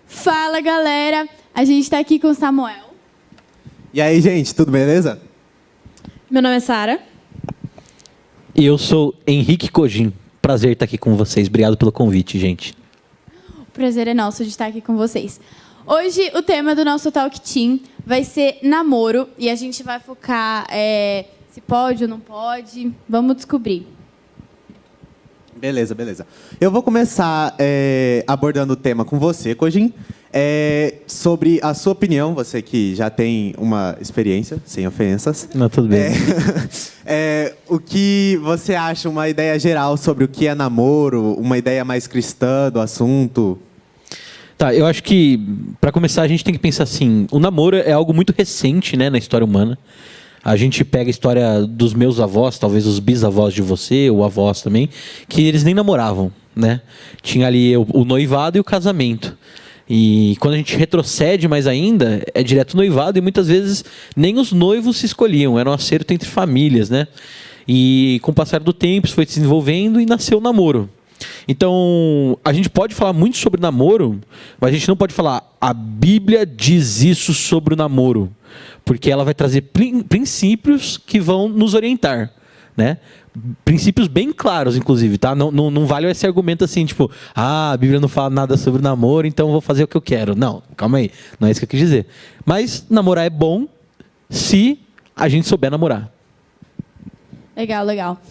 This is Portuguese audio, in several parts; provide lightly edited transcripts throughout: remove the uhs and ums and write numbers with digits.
Fala, galera! A gente está aqui com o Samuel. E aí, gente, tudo beleza? Meu nome é Sara. E eu sou Henrique Cogin. Prazer estar aqui com vocês. Obrigado pelo convite, gente. O prazer é nosso de estar aqui com vocês. Hoje, o tema do nosso Talk Team vai ser namoro. E a gente vai focar se pode ou não pode. Vamos descobrir. Beleza. Eu vou começar abordando o tema com você, Cogin. Sobre a sua opinião, você que já tem uma experiência, sem ofensas. Não, tudo bem. O que você acha, uma ideia geral sobre o que é namoro, uma ideia mais cristã do assunto? Tá, eu acho que, para começar, a gente tem que pensar assim, o namoro é algo muito recente, né, na história humana. A gente pega a história dos meus avós, talvez os bisavós de você, ou avós também, que eles nem namoravam, né? Tinha ali o noivado e o casamento. E quando a gente retrocede mais ainda, é direto noivado e muitas vezes nem os noivos se escolhiam, era um acerto entre famílias, né? E com o passar do tempo isso foi se desenvolvendo e nasceu o namoro. Então, a gente pode falar muito sobre namoro, mas a gente não pode falar a Bíblia diz isso sobre o namoro, porque ela vai trazer princípios que vão nos orientar, né? Princípios bem claros, inclusive, tá? Não vale esse argumento assim, tipo, a Bíblia não fala nada sobre namoro, então eu vou fazer o que eu quero. Não, calma aí, não é isso que eu quis dizer. Mas namorar é bom se a gente souber namorar. Legal.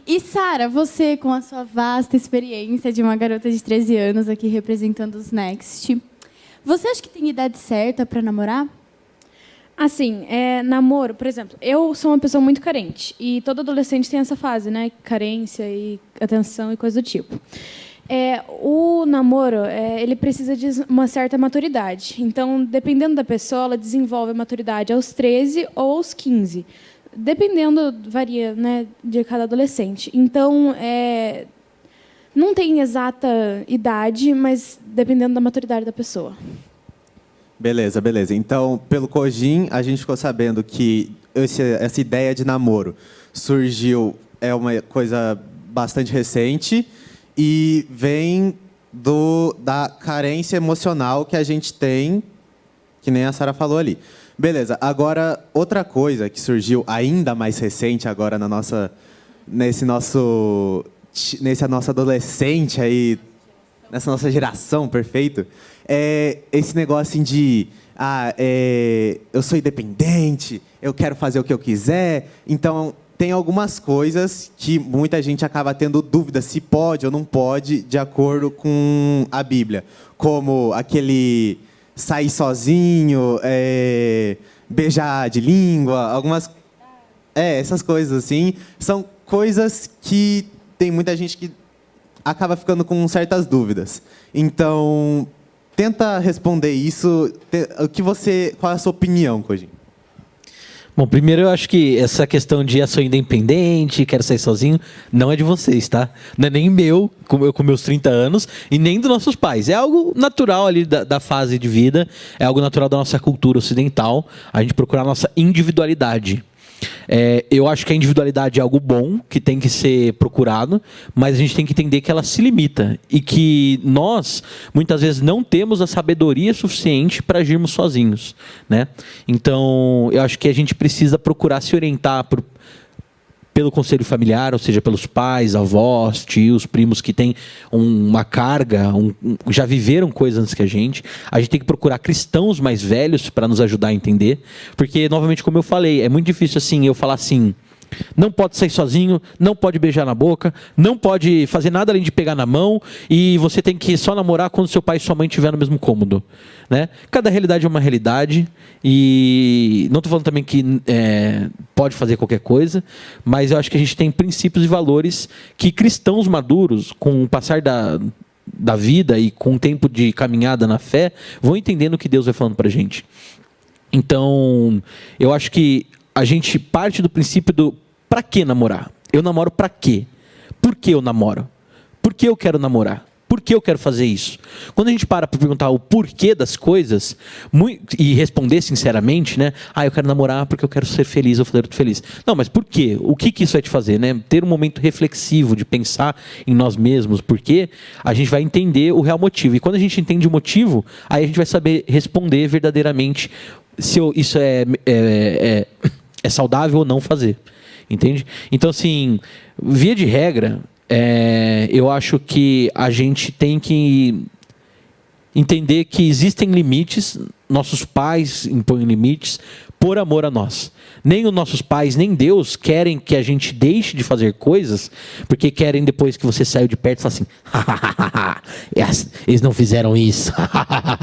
E, Sara, você, com a sua vasta experiência de uma garota de 13 anos aqui representando os Next, você acha que tem idade certa para namorar? Assim, namoro, por exemplo, eu sou uma pessoa muito carente. E todo adolescente tem essa fase, né? Carência e atenção e coisa do tipo. O namoro, ele precisa de uma certa maturidade. Então, dependendo da pessoa, ela desenvolve a maturidade aos 13 ou aos 15. Dependendo, varia, né, de cada adolescente. Então, não tem exata idade, mas dependendo da maturidade da pessoa. Beleza. Então, pelo Cogin, a gente ficou sabendo que essa ideia de namoro surgiu, é uma coisa bastante recente e vem da carência emocional que a gente tem, que nem a Sara falou ali. Beleza, agora outra coisa que surgiu ainda mais recente agora nessa nossa adolescente aí, nessa nossa geração, perfeito, é esse negócio assim de eu sou independente, eu quero fazer o que eu quiser. Então, tem algumas coisas que muita gente acaba tendo dúvida se pode ou não pode, de acordo com a Bíblia. Como aquele sair sozinho, beijar de língua, essas coisas assim. São coisas que tem muita gente que acaba ficando com certas dúvidas. Então, tenta responder isso. Qual é a sua opinião, Cogin? Bom, primeiro eu acho que essa questão de sou independente, quero sair sozinho, não é de vocês, tá? Não é nem meu, com meus 30 anos, e nem dos nossos pais. É algo natural ali da fase de vida, é algo natural da nossa cultura ocidental, a gente procurar a nossa individualidade. Eu acho que a individualidade é algo bom, que tem que ser procurado, mas a gente tem que entender que ela se limita e que nós, muitas vezes, não temos a sabedoria suficiente para agirmos sozinhos, né? Então, eu acho que a gente precisa procurar se orientar pelo conselho familiar, ou seja, pelos pais, avós, tios, primos que têm uma carga, já viveram coisas antes que a gente. A gente tem que procurar cristãos mais velhos para nos ajudar a entender. Porque, novamente, como eu falei, é muito difícil assim eu falar assim, não pode sair sozinho, não pode beijar na boca, não pode fazer nada além de pegar na mão e você tem que só namorar quando seu pai e sua mãe estiverem no mesmo cômodo, né? Cada realidade é uma realidade e não estou falando também que pode fazer qualquer coisa, mas eu acho que a gente tem princípios e valores que cristãos maduros, com o passar da vida e com o tempo de caminhada na fé, vão entendendo o que Deus vai falando para a gente. Então, eu acho que a gente parte do princípio do para que namorar? Eu namoro para quê? Por que eu namoro? Por que eu quero namorar? Por que eu quero fazer isso? Quando a gente para perguntar o porquê das coisas e responder sinceramente, né? Eu quero namorar porque eu quero ser feliz ou fazer outro feliz. Não, mas por quê? O que isso vai te fazer, né? Ter um momento reflexivo de pensar em nós mesmos, porque a gente vai entender o real motivo. E quando a gente entende o motivo, aí a gente vai saber responder verdadeiramente se isso é saudável ou não fazer. Entende? Então, assim, via de regra, eu acho que a gente tem que entender que existem limites, nossos pais impõem limites por amor a nós. Nem os nossos pais, nem Deus querem que a gente deixe de fazer coisas, porque querem depois que você saiu de perto, falar assim, eles não fizeram isso,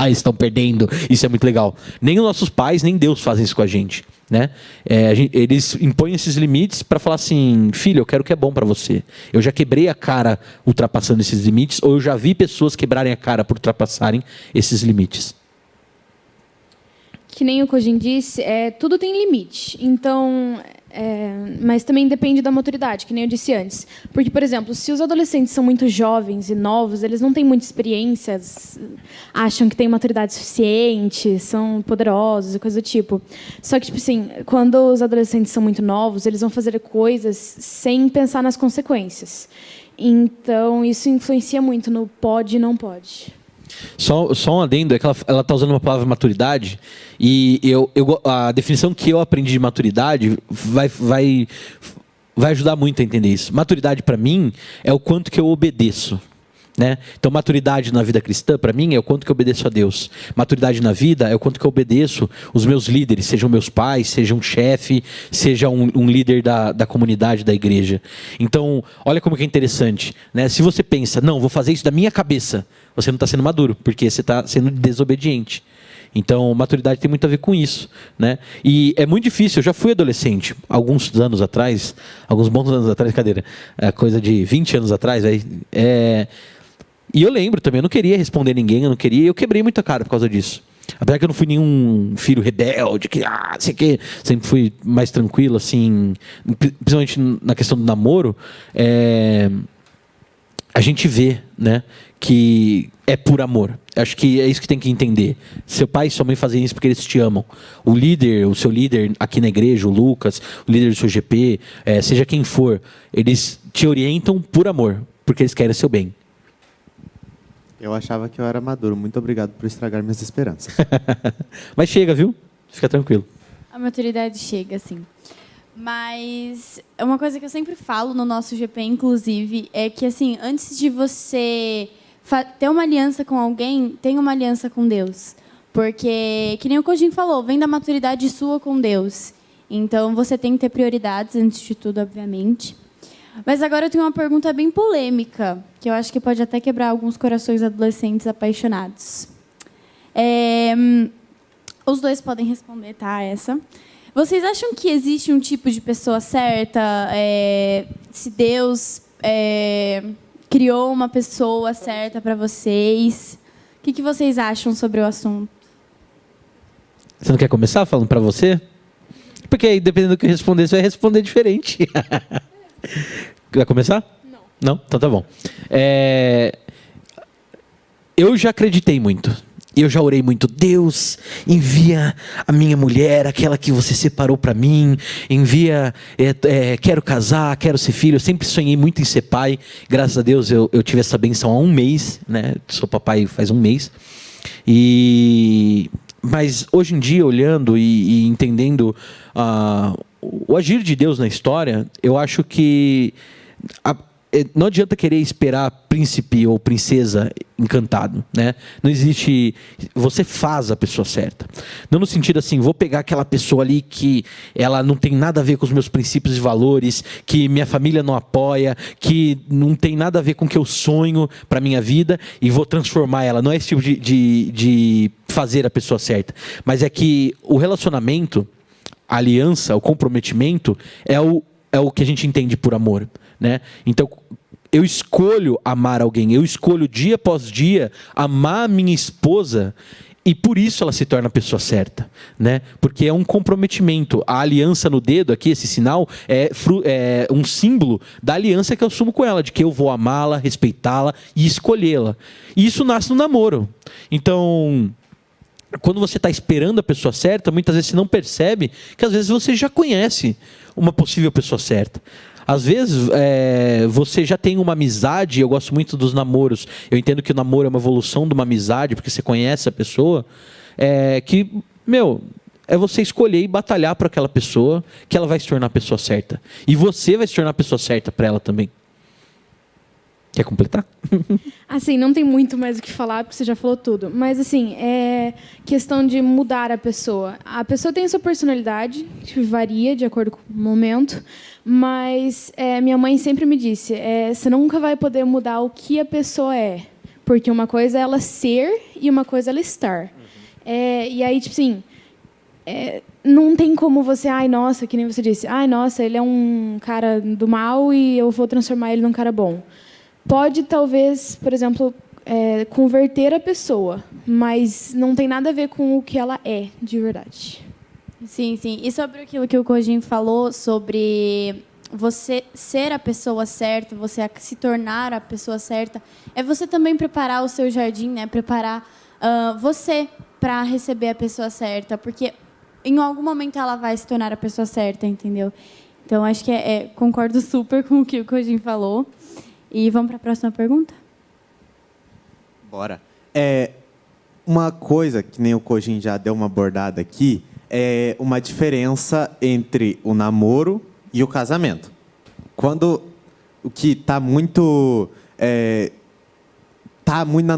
eles estão perdendo, isso é muito legal. Nem os nossos pais, nem Deus fazem isso com a gente. Né? Eles impõem esses limites para falar assim, filho, eu quero o que é bom para você. Eu já quebrei a cara ultrapassando esses limites, ou eu já vi pessoas quebrarem a cara por ultrapassarem esses limites. Que nem o Cogin disse, tudo tem limite. Então, mas também depende da maturidade, que nem eu disse antes. Porque, por exemplo, se os adolescentes são muito jovens e novos, eles não têm muita experiência, acham que têm maturidade suficiente, são poderosos e coisa do tipo. Só que, tipo assim, quando os adolescentes são muito novos, eles vão fazer coisas sem pensar nas consequências. Então, isso influencia muito no pode e não pode. Só um adendo, é que ela está usando uma palavra maturidade, e a definição que eu aprendi de maturidade vai ajudar muito a entender isso. Maturidade, para mim, é o quanto que eu obedeço. Né? Então, maturidade na vida cristã, para mim, é o quanto que eu obedeço a Deus. Maturidade na vida é o quanto que eu obedeço os meus líderes, sejam meus pais, seja um chefe, seja um líder da comunidade, da igreja. Então, olha como que é interessante. Né? Se você pensa, não, vou fazer isso da minha cabeça, você não está sendo maduro, porque você está sendo desobediente. Então, maturidade tem muito a ver com isso. Né? E é muito difícil, eu já fui adolescente, alguns bons anos atrás, coisa de 20 anos atrás, e eu lembro também, eu não queria responder ninguém, eu quebrei muita cara por causa disso. Apesar que eu não fui nenhum filho rebelde, sempre fui mais tranquilo, assim, principalmente na questão do namoro, a gente vê, né, que é por amor. Acho que é isso que tem que entender. Seu pai e sua mãe fazem isso porque eles te amam. O seu líder aqui na igreja, o Lucas, o líder do seu GP, seja quem for, eles te orientam por amor, porque eles querem seu bem. Eu achava que eu era maduro. Muito obrigado por estragar minhas esperanças. Mas chega, viu? Fica tranquilo. A maturidade chega, sim. Mas uma coisa que eu sempre falo no nosso GP, inclusive, é que, assim, antes de você ter uma aliança com alguém, tenha uma aliança com Deus. Porque, que nem o Cogin falou, vem da maturidade sua com Deus. Então, você tem que ter prioridades, antes de tudo, obviamente. Mas agora eu tenho uma pergunta bem polêmica, que eu acho que pode até quebrar alguns corações adolescentes apaixonados. Os dois podem responder, tá? Essa. Vocês acham que existe um tipo de pessoa certa? Se Deus criou uma pessoa certa para vocês? O que vocês acham sobre o assunto? Você não quer começar falando para você? Porque aí, dependendo do que responder, você vai responder diferente. Vai começar? Não. Não? Então tá bom. Eu já acreditei muito. Eu já orei muito. Deus, envia a minha mulher, aquela que você separou para mim. Envia, quero casar, quero ser filho. Eu sempre sonhei muito em ser pai. Graças a Deus eu tive essa benção há um mês. Né? Sou papai faz um mês. Mas hoje em dia, olhando e entendendo o agir de Deus na história, eu acho que não adianta querer esperar príncipe ou princesa encantado, né? Não existe. Você faz a pessoa certa. Não no sentido assim, vou pegar aquela pessoa ali que ela não tem nada a ver com os meus princípios e valores, que minha família não apoia, que não tem nada a ver com o que eu sonho para minha vida e vou transformar ela. Não é esse tipo de fazer a pessoa certa. Mas é que o relacionamento, a aliança, o comprometimento é o que a gente entende por amor. Né? Então, eu escolho amar alguém, eu escolho dia após dia amar a minha esposa E por isso ela se torna a pessoa certa, né? Porque é um comprometimento. A aliança no dedo aqui, esse sinal, é um símbolo da aliança que eu assumo com ela, de que eu vou amá-la, respeitá-la e escolhê-la. E isso nasce no namoro. Então, quando você está esperando a pessoa certa, muitas vezes você não percebe que às vezes você já conhece uma possível pessoa certa. Às vezes, você já tem uma amizade, eu gosto muito dos namoros, eu entendo que o namoro é uma evolução de uma amizade, porque você conhece a pessoa, é você escolher e batalhar para aquela pessoa, que ela vai se tornar a pessoa certa. E você vai se tornar a pessoa certa para ela também. Quer completar? Assim, não tem muito mais o que falar, porque você já falou tudo. Mas, assim, é questão de mudar a pessoa. A pessoa tem a sua personalidade, que varia de acordo com o momento, mas minha mãe sempre me disse, você nunca vai poder mudar o que a pessoa é, porque uma coisa é ela ser e uma coisa é ela estar. E aí, tipo assim, não tem como você, ai, nossa, que nem você disse, ai, nossa, ele é um cara do mal e eu vou transformar ele num cara bom. Pode, talvez, por exemplo, converter a pessoa, mas não tem nada a ver com o que ela é, de verdade. Sim, sim. E sobre aquilo que o Kojin falou, sobre você ser a pessoa certa, você se tornar a pessoa certa, é você também preparar o seu jardim, né? Preparar você para receber a pessoa certa, porque em algum momento ela vai se tornar a pessoa certa, entendeu? Então, acho que concordo super com o que o Kojin falou. E vamos para a próxima pergunta? Bora. Uma coisa que nem o Kojin já deu uma abordada aqui é uma diferença entre o namoro e o casamento. Quando o que está muito na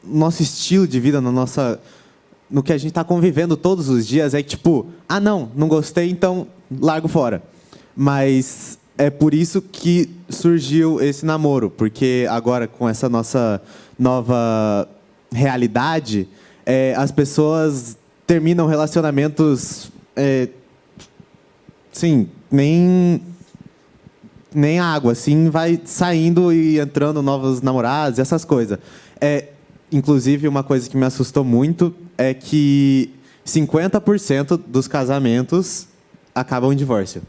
nosso estilo de vida, no que a gente está convivendo todos os dias, é que tipo, não gostei, então largo fora. Mas é por isso que surgiu esse namoro, porque agora com essa nossa nova realidade, as pessoas terminam relacionamentos, sim, nem água, assim, vai saindo e entrando novos namorados, essas coisas. Inclusive, uma coisa que me assustou muito é que 50% dos casamentos acabam em divórcio.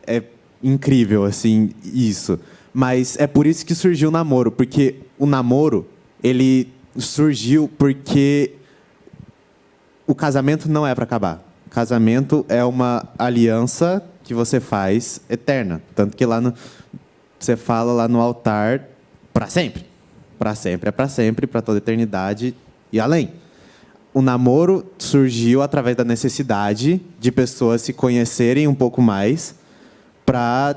É incrível, assim, isso. Mas é por isso que surgiu o namoro, porque o namoro, ele surgiu porque o casamento não é para acabar. O casamento é uma aliança que você faz eterna. Tanto que você fala lá no altar, para sempre. Para sempre é para sempre, para toda a eternidade e além. O namoro surgiu através da necessidade de pessoas se conhecerem um pouco mais para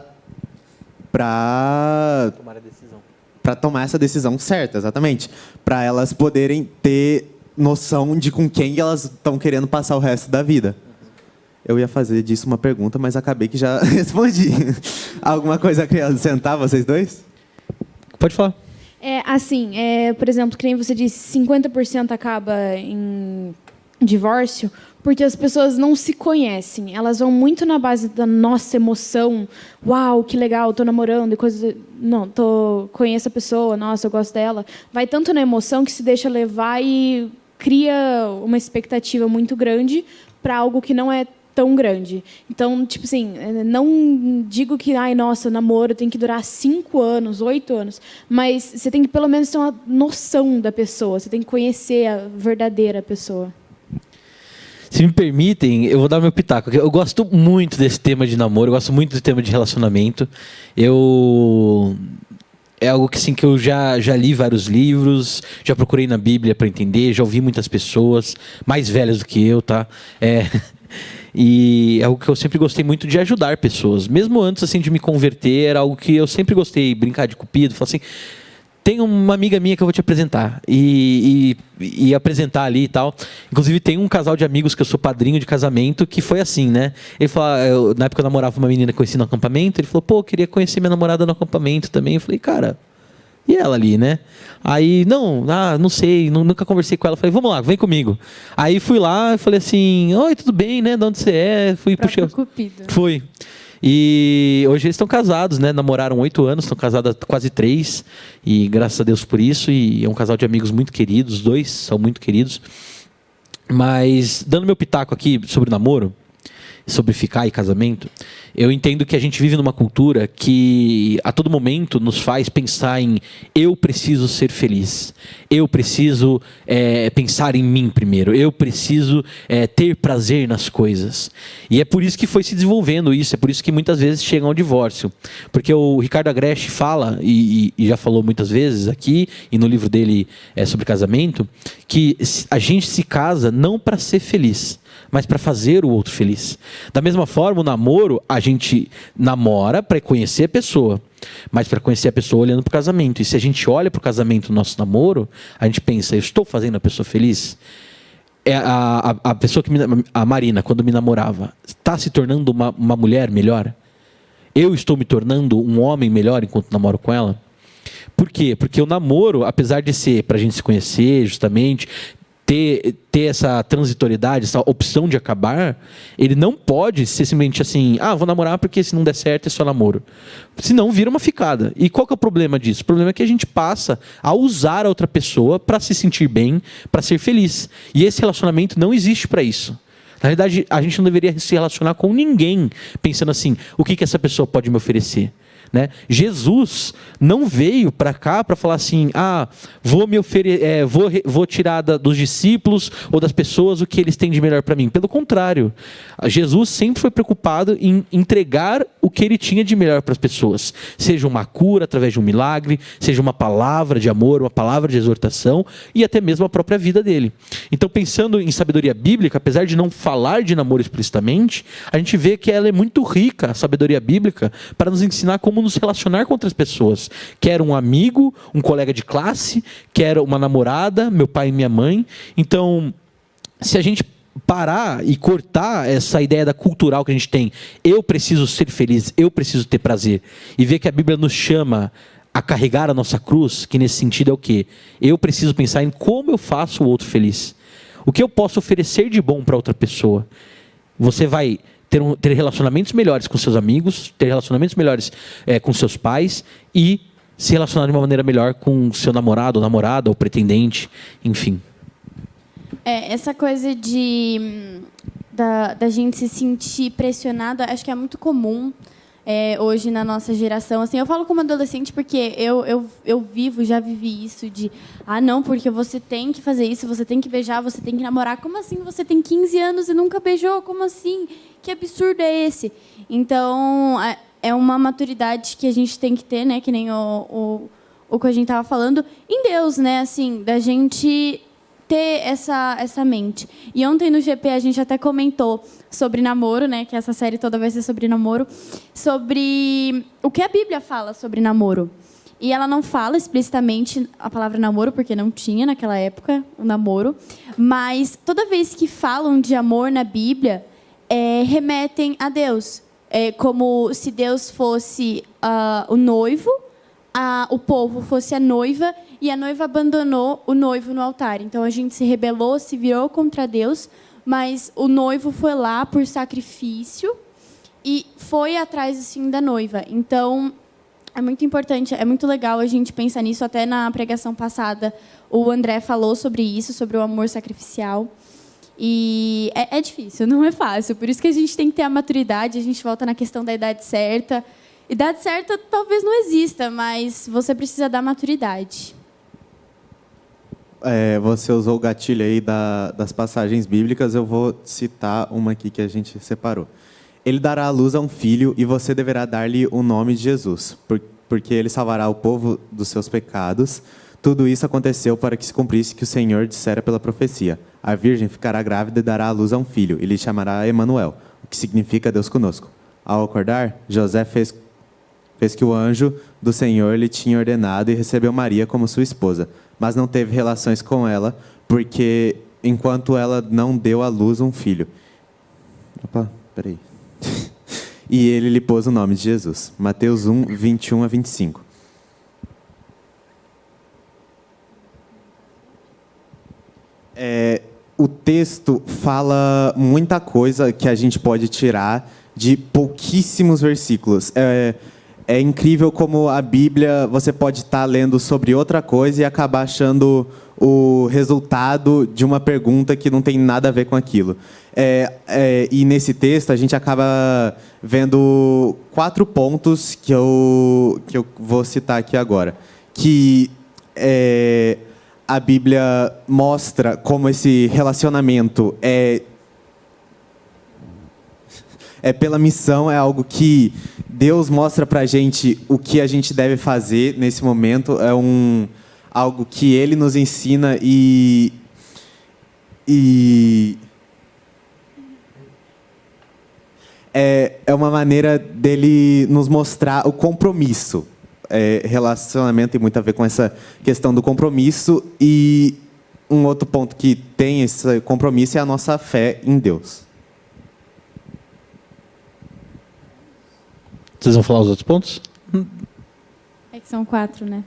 tomar essa decisão certa, exatamente. Para elas poderem ter noção de com quem elas estão querendo passar o resto da vida. Eu ia fazer disso uma pergunta, mas acabei que já respondi. Alguma coisa que acrescentar, vocês dois? Pode falar. Por exemplo, que nem você disse, 50% acaba em divórcio, porque as pessoas não se conhecem. Elas vão muito na base da nossa emoção. Uau, que legal, estou namorando e coisas. Não, conheço a pessoa, nossa, eu gosto dela. Vai tanto na emoção que se deixa levar e cria uma expectativa muito grande para algo que não é tão grande. Então, tipo assim, não digo que, nossa, namoro tem que durar 5 anos, 8 anos, mas você tem que pelo menos ter uma noção da pessoa, você tem que conhecer a verdadeira pessoa. Se me permitem, eu vou dar meu pitaco. Eu gosto muito desse tema de namoro, eu gosto muito do tema de relacionamento. É algo que, assim, que eu já li vários livros, já procurei na Bíblia para entender, já ouvi muitas pessoas mais velhas do que eu, tá? E é algo que eu sempre gostei muito de ajudar pessoas. Mesmo antes, assim, de me converter, era algo que eu sempre gostei, brincar de cupido, falar assim, tem uma amiga minha que eu vou te apresentar. E apresentar ali e tal. Inclusive, tem um casal de amigos que eu sou padrinho de casamento, que foi assim, né? Ele falou, na época eu namorava uma menina que eu conheci no acampamento, ele falou, eu queria conhecer minha namorada no acampamento também. Eu falei, cara, e ela ali, né? Aí, não sei, nunca conversei com ela. Falei, vamos lá, vem comigo. Aí fui lá e falei assim, oi, tudo bem, né? De onde você é? Puxei. Cupido. Foi. E hoje eles estão casados, né? Namoraram 8 anos, estão casados há quase 3. E graças a Deus por isso. E é um casal de amigos muito queridos, os dois são muito queridos. Mas, dando meu pitaco aqui sobre namoro, sobre ficar e casamento, eu entendo que a gente vive numa cultura que a todo momento nos faz pensar em eu preciso ser feliz, eu preciso pensar em mim primeiro, eu preciso ter prazer nas coisas. E é por isso que foi se desenvolvendo isso, é por isso que muitas vezes chegam ao divórcio. Porque o Ricardo Agreste fala, e já falou muitas vezes aqui, e no livro dele sobre casamento, que a gente se casa não para ser feliz, mas para fazer o outro feliz. Da mesma forma, o namoro, a gente namora para conhecer a pessoa, mas para conhecer a pessoa olhando para o casamento. E se a gente olha para o casamento do nosso namoro, a gente pensa, eu estou fazendo a pessoa feliz? A pessoa a Marina, quando me namorava, está se tornando uma mulher melhor? Eu estou me tornando um homem melhor enquanto namoro com ela? Por quê? Porque o namoro, apesar de ser para a gente se conhecer, justamente, ter essa transitoriedade, essa opção de acabar, ele não pode ser simplesmente assim, vou namorar porque se não der certo é só namoro. Senão vira uma ficada. E qual que é o problema disso? O problema é que a gente passa a usar a outra pessoa para se sentir bem, para ser feliz. E esse relacionamento não existe para isso. Na realidade, a gente não deveria se relacionar com ninguém pensando assim, o que essa pessoa pode me oferecer? Né? Jesus não veio para cá para falar assim, vou tirar dos discípulos ou das pessoas o que eles têm de melhor para mim. Pelo contrário, Jesus sempre foi preocupado em entregar o que ele tinha de melhor para as pessoas. Seja uma cura através de um milagre, seja uma palavra de amor, uma palavra de exortação e até mesmo a própria vida dele. Então, pensando em sabedoria bíblica, apesar de não falar de namoro explicitamente, a gente vê que ela é muito rica, a sabedoria bíblica, para nos ensinar como nos relacionar com outras pessoas. Quer um amigo, um colega de classe, quer uma namorada, meu pai e minha mãe. Então, se a gente parar e cortar essa ideia da cultural que a gente tem, eu preciso ser feliz, eu preciso ter prazer, e ver que a Bíblia nos chama a carregar a nossa cruz, que nesse sentido é o quê? Eu preciso pensar em como eu faço o outro feliz. O que eu posso oferecer de bom para outra pessoa? Você vai ter relacionamentos melhores com seus amigos, ter relacionamentos melhores com seus pais e se relacionar de uma maneira melhor com seu namorado, ou namorada, ou pretendente, enfim. Essa coisa da gente se sentir pressionado, acho que é muito comum hoje na nossa geração. Assim, eu falo como adolescente porque eu já vivi isso de não, porque você tem que fazer isso, você tem que beijar, você tem que namorar. Como assim você tem 15 anos e nunca beijou? Como assim? Que absurdo é esse? Então, é uma maturidade que a gente tem que ter, né? Que nem o que a gente estava falando, em Deus, né? Assim, da gente ter essa mente. E ontem no GP a gente até comentou sobre namoro, né? Que essa série toda vai ser sobre namoro, sobre o que a Bíblia fala sobre namoro. E ela não fala explicitamente a palavra namoro, porque não tinha naquela época o namoro, mas toda vez que falam de amor na Bíblia, remetem a Deus. Como se Deus fosse o noivo, o povo fosse a noiva, e a noiva abandonou o noivo no altar. Então a gente se rebelou, se virou contra Deus, mas o noivo foi lá por sacrifício e foi atrás assim da noiva. Então é muito importante, é muito legal a gente pensar nisso. Até na pregação passada o André falou sobre isso, sobre o amor sacrificial. E é difícil, não é fácil. Por isso que a gente tem que ter a maturidade. A gente volta na questão da idade certa. Idade certa talvez não exista, mas você precisa da maturidade. Você usou o gatilho aí das passagens bíblicas. Eu vou citar uma aqui que a gente separou. Ele dará à luz a um filho e você deverá dar-lhe o nome de Jesus, porque ele salvará o povo dos seus pecados. Tudo isso aconteceu para que se cumprisse que o Senhor dissera pela profecia. A virgem ficará grávida e dará à luz a um filho, e lhe chamará Emanuel, o que significa Deus conosco. Ao acordar, José fez que o anjo do Senhor lhe tinha ordenado e recebeu Maria como sua esposa, mas não teve relações com ela, porque enquanto ela não deu à luz um filho. Peraí. E ele lhe pôs o nome de Jesus. Mateus 1, 21 a 25. O texto fala muita coisa que a gente pode tirar de pouquíssimos versículos. É incrível como a Bíblia, você pode estar lendo sobre outra coisa e acabar achando o resultado de uma pergunta que não tem nada a ver com aquilo. E nesse texto a gente acaba vendo 4 pontos que eu vou citar aqui agora. Que a Bíblia mostra como esse relacionamento é pela missão, é algo que Deus mostra pra gente o que a gente deve fazer nesse momento, algo que Ele nos ensina e é uma maneira dele nos mostrar o compromisso. Relacionamento tem muito a ver com essa questão do compromisso, e um outro ponto que tem esse compromisso é a nossa fé em Deus. Vocês vão falar os outros pontos? É que são 4, né?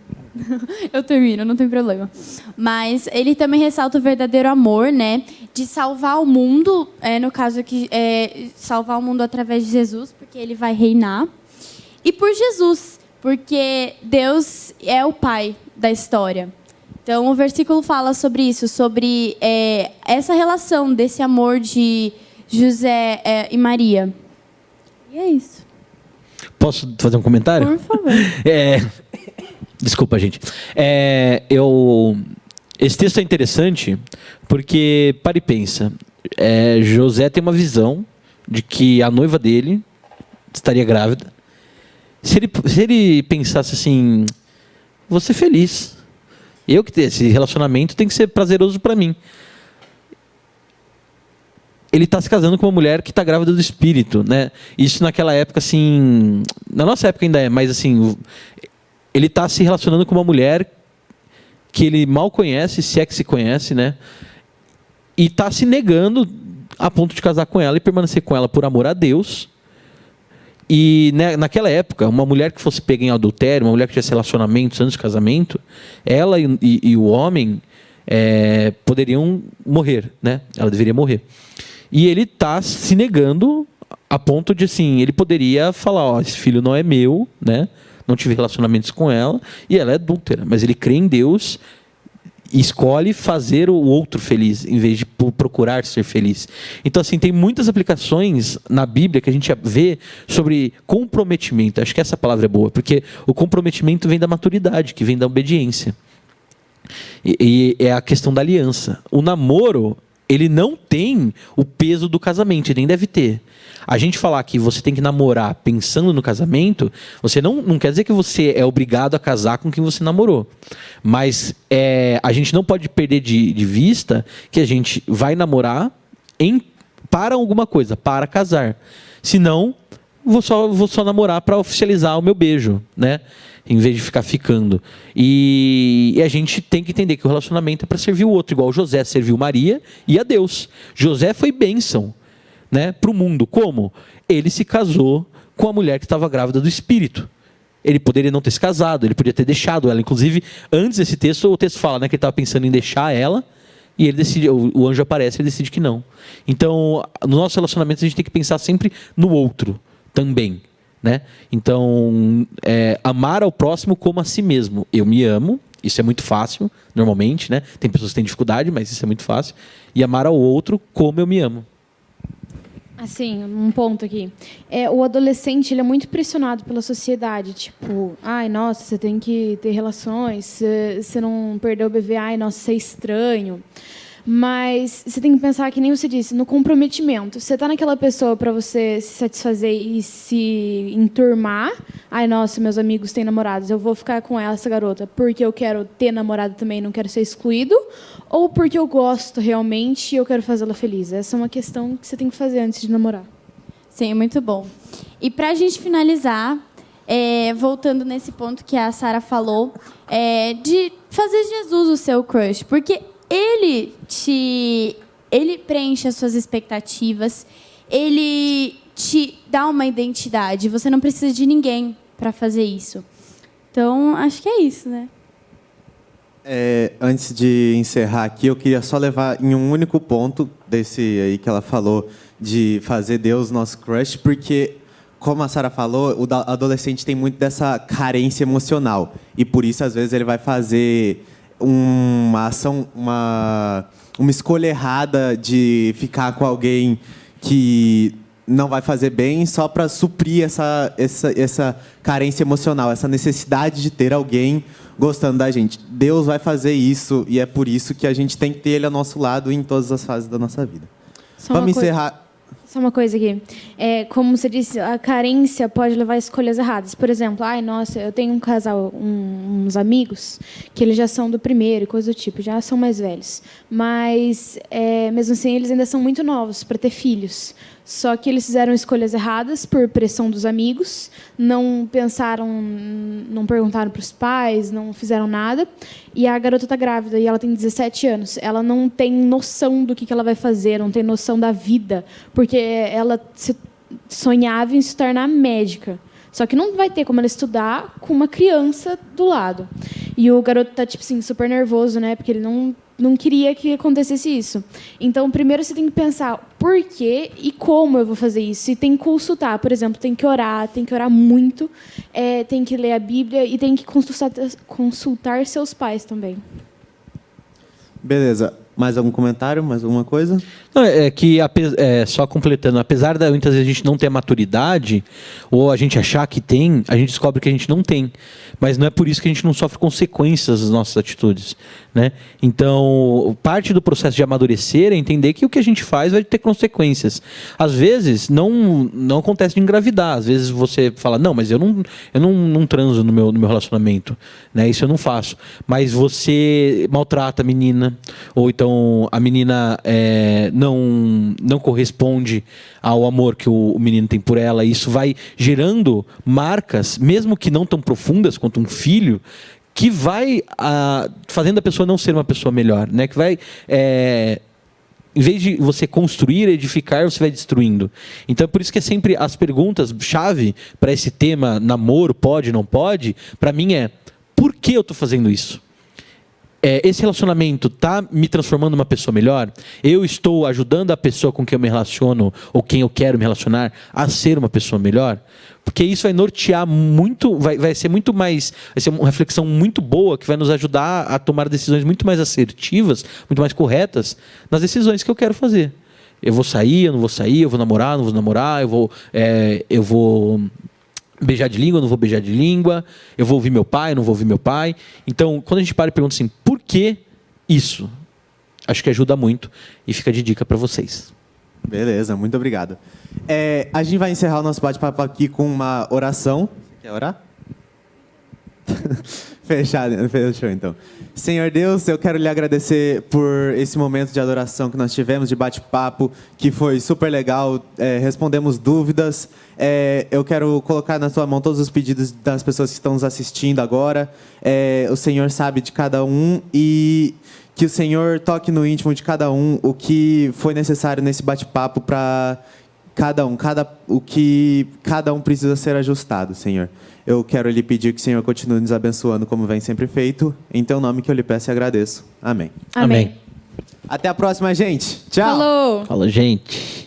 Eu termino, não tem problema. Mas ele também ressalta o verdadeiro amor, né? De salvar o mundo, no caso aqui, salvar o mundo através de Jesus, porque ele vai reinar. E por Jesus, porque Deus é o pai da história. Então, o versículo fala sobre isso, sobre essa relação desse amor de José e Maria. E é isso. Posso fazer um comentário? Por favor. Desculpa, gente. Esse texto é interessante porque, para e pensa, José tem uma visão de que a noiva dele estaria grávida. Se ele pensasse assim, vou ser feliz. Esse relacionamento tem que ser prazeroso para mim. Ele está se casando com uma mulher que está grávida do espírito, né? Isso naquela época, assim, na nossa época ainda mas assim, ele está se relacionando com uma mulher que ele mal conhece, se é que se conhece, né? E está se negando a ponto de casar com ela e permanecer com ela por amor a Deus. E né, naquela época, uma mulher que fosse pega em adultério, uma mulher que tivesse relacionamentos antes do casamento, ela e o homem poderiam morrer, né? Ela deveria morrer. E ele está se negando a ponto de, assim, ele poderia falar, esse filho não é meu, né? Não tive relacionamentos com ela, e ela é adúltera. Mas ele crê em Deus e escolhe fazer o outro feliz, em vez de procurar ser feliz. Então, assim, tem muitas aplicações na Bíblia que a gente vê sobre comprometimento. Acho que essa palavra é boa, porque o comprometimento vem da maturidade, que vem da obediência. E é a questão da aliança. O namoro, ele não tem o peso do casamento, e nem deve ter. A gente falar que você tem que namorar pensando no casamento, você não quer dizer que você é obrigado a casar com quem você namorou. Mas a gente não pode perder de vista que a gente vai namorar para alguma coisa, para casar. Senão, vou só namorar para oficializar o meu beijo, né? Em vez de ficar ficando. E a gente tem que entender que o relacionamento é para servir o outro, igual José serviu Maria e a Deus. José foi bênção, né, para o mundo. Como? Ele se casou com a mulher que estava grávida do Espírito. Ele poderia não ter se casado, ele podia ter deixado ela. Inclusive, antes desse texto, o texto fala, né, que ele estava pensando em deixar ela, e ele decide, o anjo aparece e ele decide que não. Então, no nosso relacionamento, a gente tem que pensar sempre no outro também. Né? Então, amar ao próximo como a si mesmo. Eu me amo, isso é muito fácil, normalmente, né? Tem pessoas que têm dificuldade, mas isso é muito fácil. E amar ao outro como eu me amo. Assim, um ponto aqui. O adolescente, ele é muito pressionado pela sociedade. Tipo, ai, nossa, você tem que ter relações, você não perdeu o bebê, ai, nossa, você é estranho. Mas você tem que pensar, que nem você disse, no comprometimento. Você está naquela pessoa para você se satisfazer e se enturmar. Ai, nossa, meus amigos têm namorados, eu vou ficar com essa garota porque eu quero ter namorado também, não quero ser excluído. Ou porque eu gosto realmente e eu quero fazê-la feliz. Essa é uma questão que você tem que fazer antes de namorar. Sim, muito bom. E para a gente finalizar, voltando nesse ponto que a Sara falou, de fazer Jesus o seu crush. Porque ele preenche as suas expectativas, ele te dá uma identidade. Você não precisa de ninguém para fazer isso. Então, acho que é isso, né? Antes de encerrar aqui, eu queria só levar em um único ponto desse aí que ela falou de fazer Deus nosso crush, porque, como a Sara falou, o adolescente tem muito dessa carência emocional. E por isso, às vezes, ele vai fazer uma ação, uma escolha errada de ficar com alguém que não vai fazer bem só para suprir essa carência emocional, essa necessidade de ter alguém gostando da gente. Deus vai fazer isso e é por isso que a gente tem que ter Ele ao nosso lado em todas as fases da nossa vida. Vamos encerrar. Só uma coisa aqui. Como você disse, a carência pode levar a escolhas erradas. Por exemplo, nossa, eu tenho um casal, uns amigos, que eles já são do primeiro, coisa do tipo, já são mais velhos. Mas, mesmo assim, eles ainda são muito novos para ter filhos. Só que eles fizeram escolhas erradas por pressão dos amigos, não pensaram, não perguntaram para os pais, não fizeram nada. E a garota está grávida e ela tem 17 anos. Ela não tem noção do que ela vai fazer, não tem noção da vida, porque ela sonhava em se tornar médica. Só que não vai ter como ela estudar com uma criança do lado. E o garoto está tipo assim, super nervoso, né? Porque ele não queria que acontecesse isso. Então, primeiro você tem que pensar por quê e como eu vou fazer isso. E tem que consultar, por exemplo, tem que orar muito, tem que ler a Bíblia e tem que consultar seus pais também. Beleza. Mais algum comentário? Mais alguma coisa? Não, só completando, apesar da muitas vezes a gente não ter a maturidade, ou a gente achar que tem, a gente descobre que a gente não tem. Mas não é por isso que a gente não sofre consequências das nossas atitudes, né? Então, parte do processo de amadurecer é entender que o que a gente faz vai ter consequências. Às vezes, não acontece de engravidar. Às vezes você fala, não, mas eu não transo no meu relacionamento, né? Isso eu não faço. Mas você maltrata a menina, ou então a menina não corresponde ao amor que o menino tem por ela. Isso vai gerando marcas, mesmo que não tão profundas quanto um filho, que vai fazendo a pessoa não ser uma pessoa melhor, né? Que vai, em vez de você construir, edificar, você vai destruindo. Então, por isso que é sempre as perguntas-chave para esse tema, namoro, pode, não pode, para mim por que eu estou fazendo isso? Esse relacionamento está me transformando numa pessoa melhor? Eu estou ajudando a pessoa com quem eu me relaciono, ou quem eu quero me relacionar, a ser uma pessoa melhor? Porque isso vai nortear muito, vai ser muito mais, vai ser uma reflexão muito boa que vai nos ajudar a tomar decisões muito mais assertivas, muito mais corretas nas decisões que eu quero fazer. Eu vou sair, eu não vou sair, eu vou namorar, não vou namorar, eu vou beijar de língua, eu não vou beijar de língua, eu vou ouvir meu pai, eu não vou ouvir meu pai. Então, quando a gente para e pergunta assim, por que isso? Acho que ajuda muito e fica de dica para vocês. Beleza, muito obrigado. A gente vai encerrar o nosso bate-papo aqui com uma oração. Quer orar? Fechou então. Senhor Deus, eu quero lhe agradecer por esse momento de adoração que nós tivemos, de bate-papo, que foi super legal, respondemos dúvidas. Eu quero colocar na sua mão todos os pedidos das pessoas que estão nos assistindo agora. O Senhor sabe de cada um e que o Senhor toque no íntimo de cada um o que foi necessário nesse bate-papo para cada um, o que cada um precisa ser ajustado, Senhor. Eu quero lhe pedir que o Senhor continue nos abençoando como vem sempre feito. Em teu nome que eu lhe peço e agradeço. Amém. Amém. Até a próxima, gente. Tchau. Falou. Fala, gente.